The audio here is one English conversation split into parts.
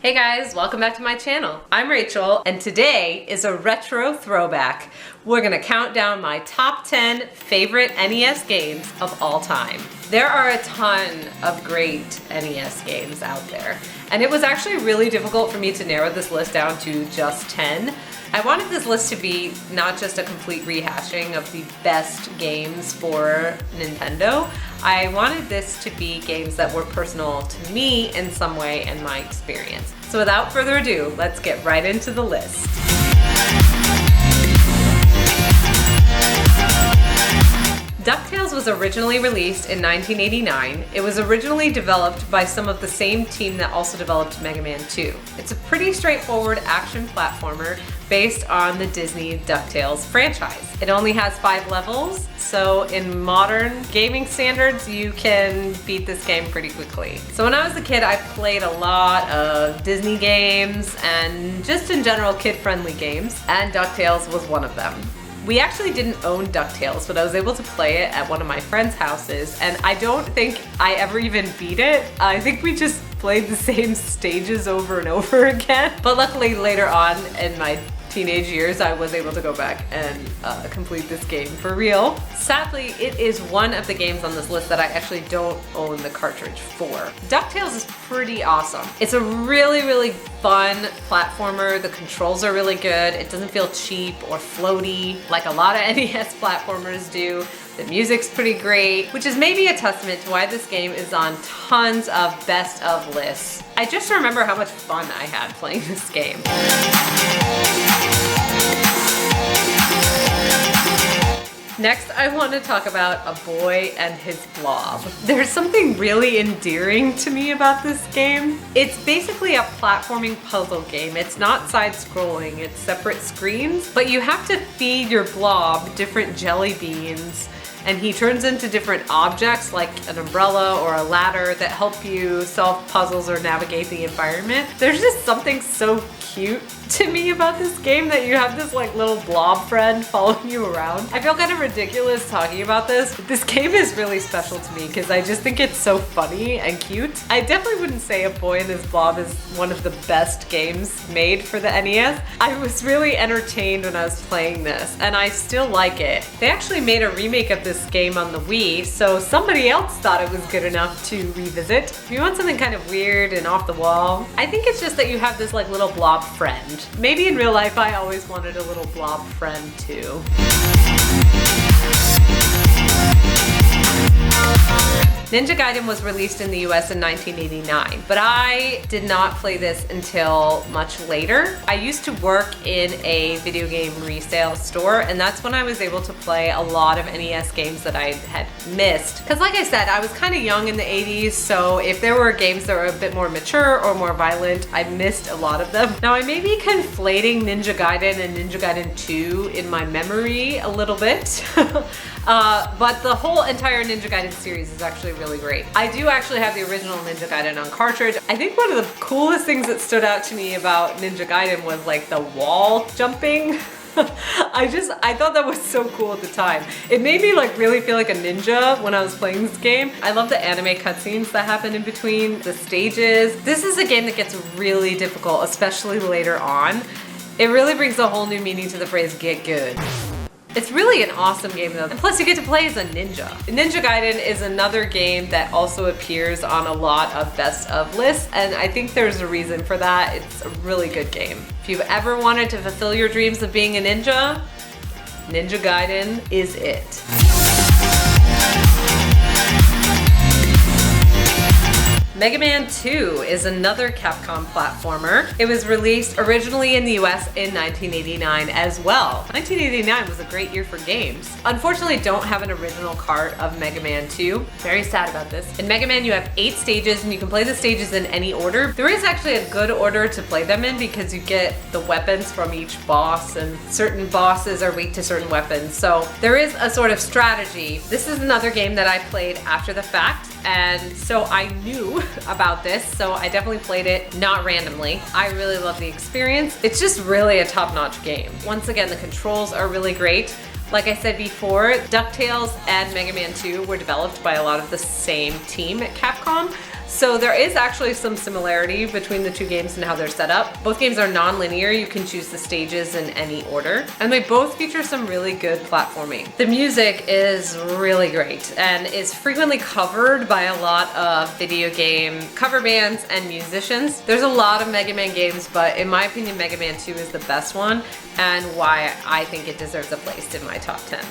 Hey guys, welcome back to my channel. I'm Rachel, and today is a retro throwback. We're gonna count down my top 10 favorite NES games of all time. There are a ton of great NES games out there, and it was actually really difficult for me to narrow this list down to just 10. I wanted this list to be not just a complete rehashing of the best games for Nintendo. I wanted this to be games that were personal to me in some way and my experience. So without further ado, let's get right into the list. DuckTales was originally released in 1989. It was originally developed by some of the same team that also developed Mega Man 2. It's a pretty straightforward action platformer based on the Disney DuckTales franchise. It only has 5 levels, so in modern gaming standards, you can beat this game pretty quickly. So when I was a kid, I played a lot of Disney games and just in general kid-friendly games, and DuckTales was one of them. We actually didn't own DuckTales, but I was able to play it at one of my friends' houses, and I don't think I ever even beat it. I think we just played the same stages over and over again. But luckily later on in my teenage years, I was able to go back and complete this game for real. Sadly, it is one of the games on this list that I actually don't own the cartridge for. DuckTales is pretty awesome. It's a really, really fun platformer. The controls are really good. It doesn't feel cheap or floaty like a lot of NES platformers do. The music's pretty great, which is maybe a testament to why this game is on tons of best of lists. I just remember how much fun I had playing this game. Next, I want to talk about A Boy and His Blob. There's something really endearing to me about this game. It's basically a platforming puzzle game. It's not side-scrolling, it's separate screens, but you have to feed your blob different jelly beans, and he turns into different objects like an umbrella or a ladder that help you solve puzzles or navigate the environment. There's just something so cute to me about this game that you have this like little blob friend following you around. I feel kind of ridiculous talking about this, but this game is really special to me because I just think it's so funny and cute. I definitely wouldn't say A Boy and His Blob is one of the best games made for the NES. I was really entertained when I was playing this, and I still like it. They actually made a remake of this game on the Wii, so somebody else thought it was good enough to revisit. If you want something kind of weird and off the wall, I think it's just that you have this like little blob friend. Maybe in real life I always wanted a little blob friend too. Ninja Gaiden was released in the US in 1989, but I did not play this until much later. I used to work in a video game resale store, and that's when I was able to play a lot of NES games that I had missed. Because like I said, I was kind of young in the 80s, so if there were games that were a bit more mature or more violent, I missed a lot of them. Now I may be conflating Ninja Gaiden and Ninja Gaiden 2 in my memory a little bit. But the whole entire Ninja Gaiden series is actually really great. I do actually have the original Ninja Gaiden on cartridge. I think one of the coolest things that stood out to me about Ninja Gaiden was like the wall jumping. I thought that was so cool at the time. It made me like really feel like a ninja when I was playing this game. I love the anime cutscenes that happen in between the stages. This is a game that gets really difficult, especially later on. It really brings a whole new meaning to the phrase "get good." It's really an awesome game though, and plus you get to play as a ninja. Ninja Gaiden is another game that also appears on a lot of best of lists, and I think there's a reason for that. It's a really good game. If you've ever wanted to fulfill your dreams of being a ninja, Ninja Gaiden is it. Mega Man 2 is another Capcom platformer. It was released originally in the US in 1989 as well. 1989 was a great year for games. Unfortunately, don't have an original cart of Mega Man 2. Very sad about this. In Mega Man, you have 8 stages and you can play the stages in any order. There is actually a good order to play them in because you get the weapons from each boss, and certain bosses are weak to certain weapons. So there is a sort of strategy. This is another game that I played after the fact, and so I knew about this, so I definitely played it not randomly. I really love the experience. It's just really a top-notch game. Once again, the controls are really great. Like I said before, DuckTales and Mega Man 2 were developed by a lot of the same team at Capcom. So there is actually some similarity between the two games and how they're set up. Both games are non-linear. You can choose the stages in any order. And they both feature some really good platforming. The music is really great and is frequently covered by a lot of video game cover bands and musicians. There's a lot of Mega Man games, but in my opinion, Mega Man 2 is the best one and why I think it deserves a place in my top 10.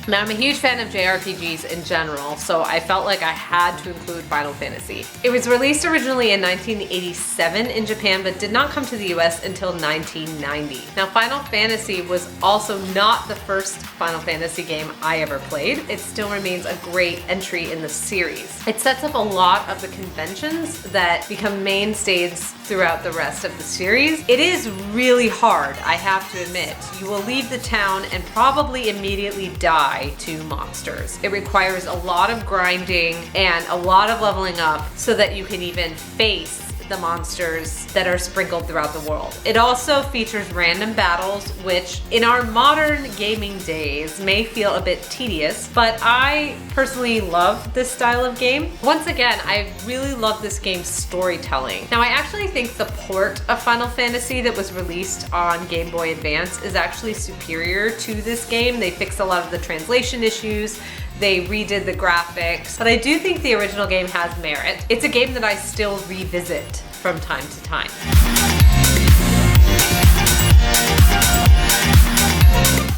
Now, I'm a huge fan of JRPGs in general, so I felt like I had to include Final Fantasy. It was released originally in 1987 in Japan, but did not come to the US until 1990. Now, Final Fantasy was also not the first Final Fantasy game I ever played. It still remains a great entry in the series. It sets up a lot of the conventions that become mainstays throughout the rest of the series. It is really hard, I have to admit. You will leave the town and probably immediately die to monsters. It requires a lot of grinding and a lot of leveling up so that you can even face the monsters that are sprinkled throughout the world. It also features random battles, which in our modern gaming days may feel a bit tedious, but I personally love this style of game. Once again, I really love this game's storytelling. Now, I actually think the port of Final Fantasy that was released on Game Boy Advance is actually superior to this game. They fixed a lot of the translation issues. They redid the graphics, but I do think the original game has merit. It's a game that I still revisit from time to time.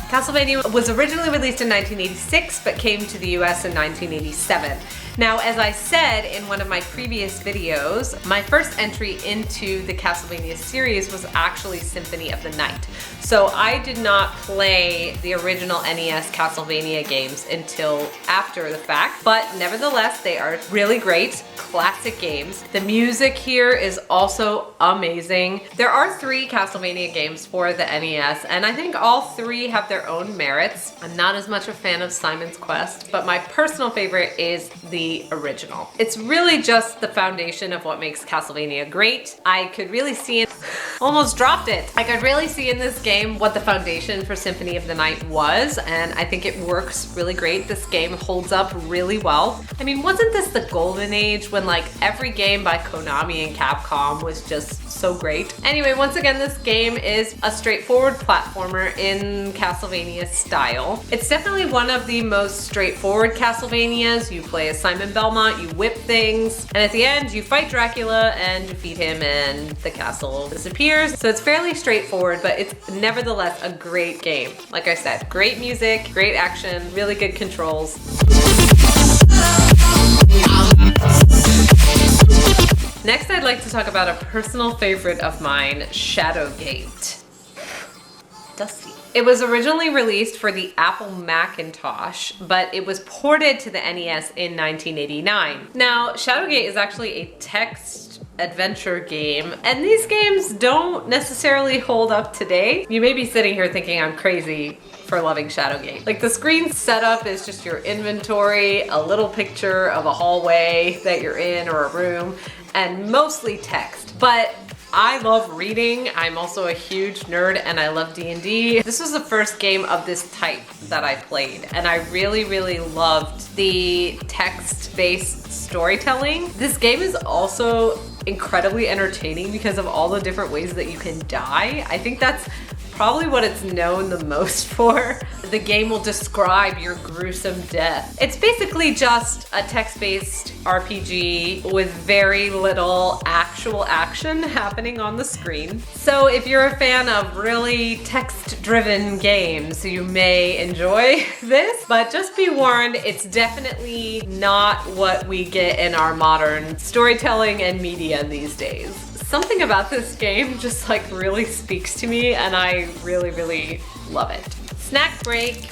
Castlevania was originally released in 1986, but came to the US in 1987. Now, as I said in one of my previous videos, my first entry into the Castlevania series was actually Symphony of the Night. So I did not play the original NES Castlevania games until after the fact, but nevertheless, they are really great, classic games. The music here is also amazing. There are 3 Castlevania games for the NES, and I think all 3 have their own merits. I'm not as much a fan of Simon's Quest, but my personal favorite is the original. It's really just the foundation of what makes Castlevania great. I could really see it, almost dropped it. I could really see in this game what the foundation for Symphony of the Night was, and I think it works really great. This game holds up really well. I mean, wasn't this the golden age when like every game by Konami and Capcom was just so great? Anyway, once again, this game is a straightforward platformer in Castlevania style. It's definitely one of the most straightforward Castlevanias. You play as Simon Belmont, you whip things, and at the end you fight Dracula and defeat him and the castle disappears. So it's fairly straightforward, but it's nevertheless a great game. Like I said, great music, great action, really good controls. Next, I'd like to talk about a personal favorite of mine, Shadowgate. Dusty. It was originally released for the Apple Macintosh, but it was ported to the NES in 1989. Now, Shadowgate is actually a text adventure game, and these games don't necessarily hold up today. You may be sitting here thinking I'm crazy for loving Shadowgate. Like, the screen setup is just your inventory, a little picture of a hallway that you're in or a room, and mostly text. But I love reading. I'm also a huge nerd and I love D&D. This was the first game of this type that I played, and I really, really loved the text-based storytelling. This game is also incredibly entertaining because of all the different ways that you can die. I think that's probably what it's known the most for. The game will describe your gruesome death. It's basically just a text-based RPG with very little actual action happening on the screen. So if you're a fan of really text-driven games, you may enjoy this, but just be warned, it's definitely not what we get in our modern storytelling and media these days. Something about this game just like really speaks to me, and I really, really love it. Snack break.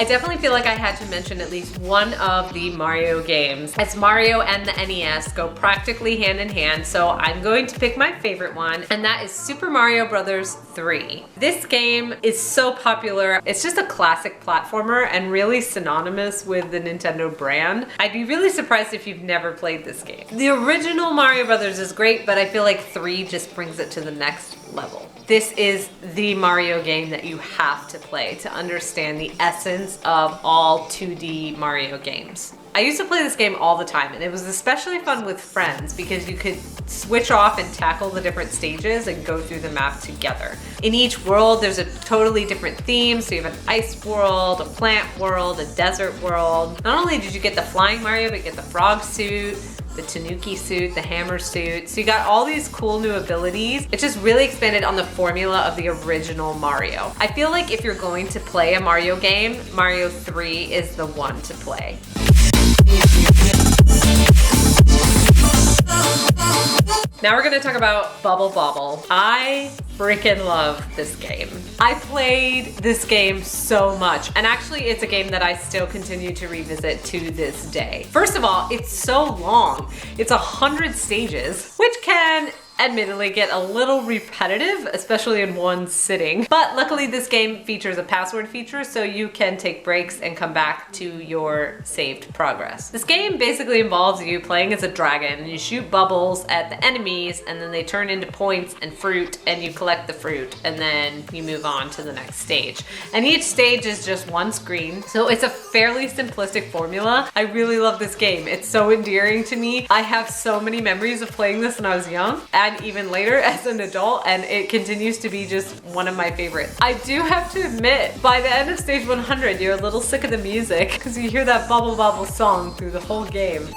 I definitely feel like I had to mention at least one of the Mario games, as Mario and the NES go practically hand in hand, so I'm going to pick my favorite one, and that is Super Mario Bros. 3. This game is so popular. It's just a classic platformer and really synonymous with the Nintendo brand. I'd be really surprised if you've never played this game. The original Mario Brothers is great, but I feel like 3 just brings it to the next level. This is the Mario game that you have to play to understand the essence of all 2D Mario games. I used to play this game all the time, and it was especially fun with friends because you could switch off and tackle the different stages and go through the map together. In each world, there's a totally different theme. So you have an ice world, a plant world, a desert world. Not only did you get the flying Mario, but you get the frog suit, the Tanuki suit, the hammer suit. So you got all these cool new abilities. It just really expanded on the formula of the original Mario. I feel like if you're going to play a Mario game, Mario 3 is the one to play. Now we're gonna talk about Bobble. I freaking love this game. I played this game so much, and actually it's a game that I still continue to revisit to this day. First of all, it's so long. It's 100 stages, which can admittedly get a little repetitive, especially in one sitting. But luckily this game features a password feature, so you can take breaks and come back to your saved progress. This game basically involves you playing as a dragon. You shoot bubbles at the enemies, and then they turn into points and fruit, and you collect the fruit, and then you move on to the next stage. And each stage is just one screen, so it's a fairly simplistic formula. I really love this game. It's so endearing to me. I have so many memories of playing this when I was young, and even later as an adult, and it continues to be just one of my favorites. I do have to admit, by the end of stage 100, you're a little sick of the music because you hear that Bobble song through the whole game.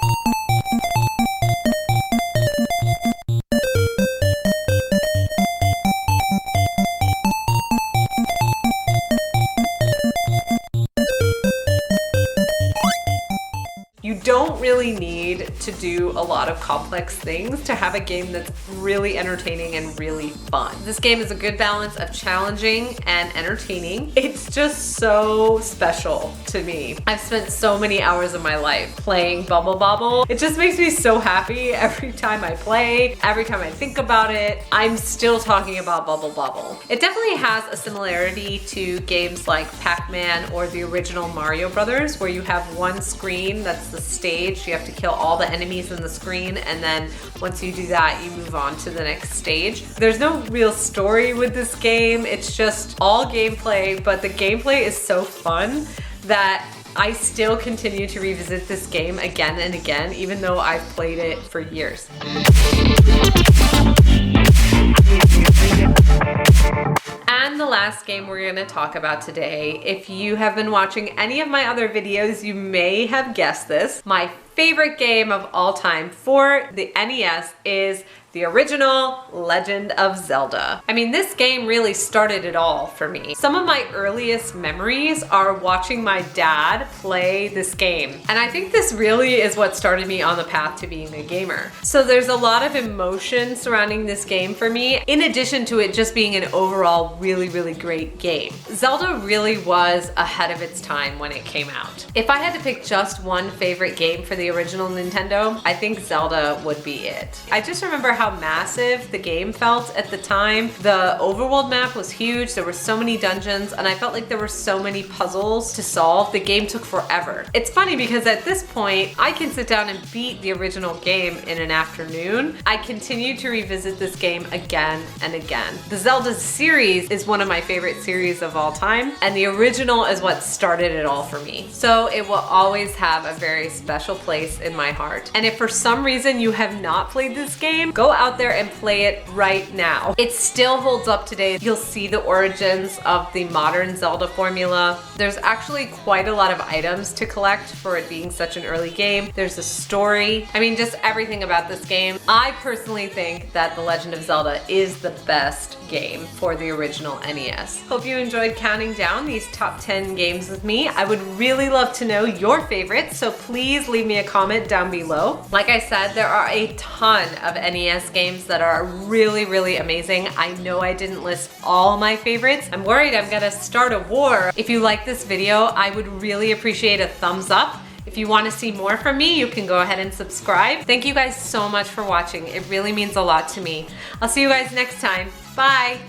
You don't really need to do a lot of complex things to have a game that's really entertaining and really fun. This game is a good balance of challenging and entertaining. It's just so special to me. I've spent so many hours of my life playing Bobble. It just makes me so happy every time I play, every time I think about it. I'm still talking about Bobble. It definitely has a similarity to games like Pac-Man or the original Mario Brothers, where you have one screen that's the stage. You have to kill all the enemies in the screen, and then once you do that, you move on to the next stage. There's no real story with this game. It's just all gameplay, but the gameplay is so fun that I still continue to revisit this game again and again, even though I've played it for years. And the last game we're going to talk about today, if you have been watching any of my other videos, you may have guessed this. My favorite game of all time for the NES is the original Legend of Zelda. I mean, this game really started it all for me. Some of my earliest memories are watching my dad play this game. And I think this really is what started me on the path to being a gamer. So there's a lot of emotion surrounding this game for me, in addition to it just being an overall really great game. Zelda really was ahead of its time when it came out. If I had to pick just one favorite game for the original Nintendo, I think Zelda would be it. I just remember how massive the game felt at the time. The overworld map was huge. There were so many dungeons, and I felt like there were so many puzzles to solve. The game took forever. It's funny because at this point, I can sit down and beat the original game in an afternoon. I continue to revisit this game again and again. The Zelda series is one of my favorite series of all time, and the original is what started it all for me. So it will always have a very special place in my heart. And if for some reason you have not played this game, go out there and play it right now. It still holds up today. You'll see the origins of the modern Zelda formula. There's actually quite a lot of items to collect for it being such an early game. There's a story. I mean, just everything about this game. I personally think that The Legend of Zelda is the best game for the original NES. Hope you enjoyed counting down these top 10 games with me. I would really love to know your favorites, so please leave me a comment down below. Like I said, there are a ton of NES NES games that are really, really amazing. I know I didn't list all my favorites. I'm worried I'm gonna start a war. If you like this video, I would really appreciate a thumbs up. If you want to see more from me, you can go ahead and subscribe. Thank you guys so much for watching. It really means a lot to me. I'll see you guys next time. Bye.